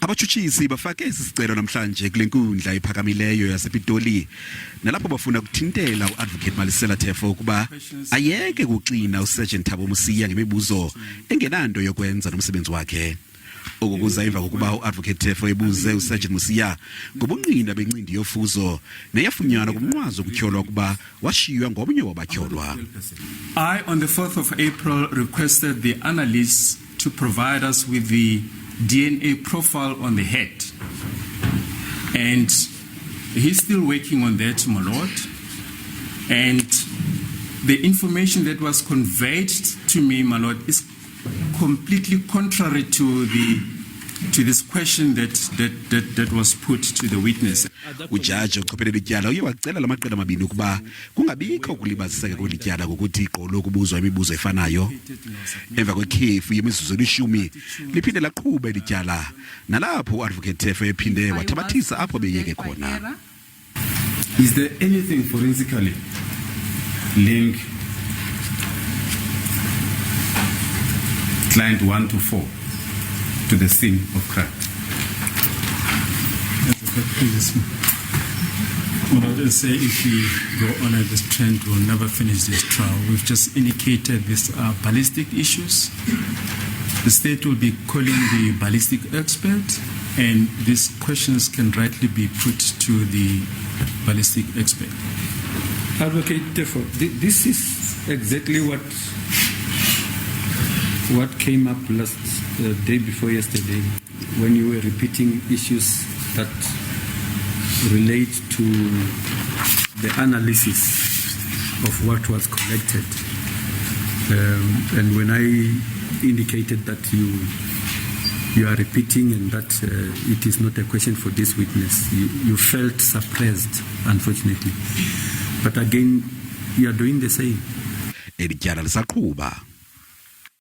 Abatshutshisi bafake isicelo namhlanje kwinkundla ephakamileyo yase-Pitoli nalapho bafuna ukuthintela uAdvocate Malesela Teffo ukuba ayeke ukuxina uSajini Thabo Mosia ngemibuzo engenanto yokwenza nomsebenzi wakhe. Okukuza emva kokuba uAdvocate Teffo ebuze uSajini Mosia ngobungqina bencindi yofuzo neyafunyanwa kumnqwazi ukutyholwa ukuba washiywa ngomnye wabatyholwa. I, on the 4th of April, requested the analyst to provide us with the DNA profile on the head. And he's still working on that, my lord. And the information that was conveyed to me, my lord, is completely contrary to this question that was put to the witness. Ujaji uqophele ityala uye wacela lamaqela amabini ukuba kungabikho ukulibaziseka kweli tyala ngokuthi igqolo lokubuzwa imibuzo efanayo. Emva kwekhefu yemizuzu elishumi liphinde laqhube ityala nalapho uAdvocate Teffo ephinde wathabathisa apho beyeke khona. Is there anything forensically link client 1 to 4 to the scene of crime? What I will say, if we go on at this trend, we'll never finish this trial. We've just indicated these are ballistic issues. The state will be calling the ballistic expert, and these questions can rightly be put to the ballistic expert. Advocate Teffo, this is exactly what came up last day before yesterday when you were repeating issues that relate to the analysis of what was collected. And when I indicated that you are repeating and that it is not a question for this witness, you felt suppressed, unfortunately. But again, you are doing the same. Ityala Lisaqhuba.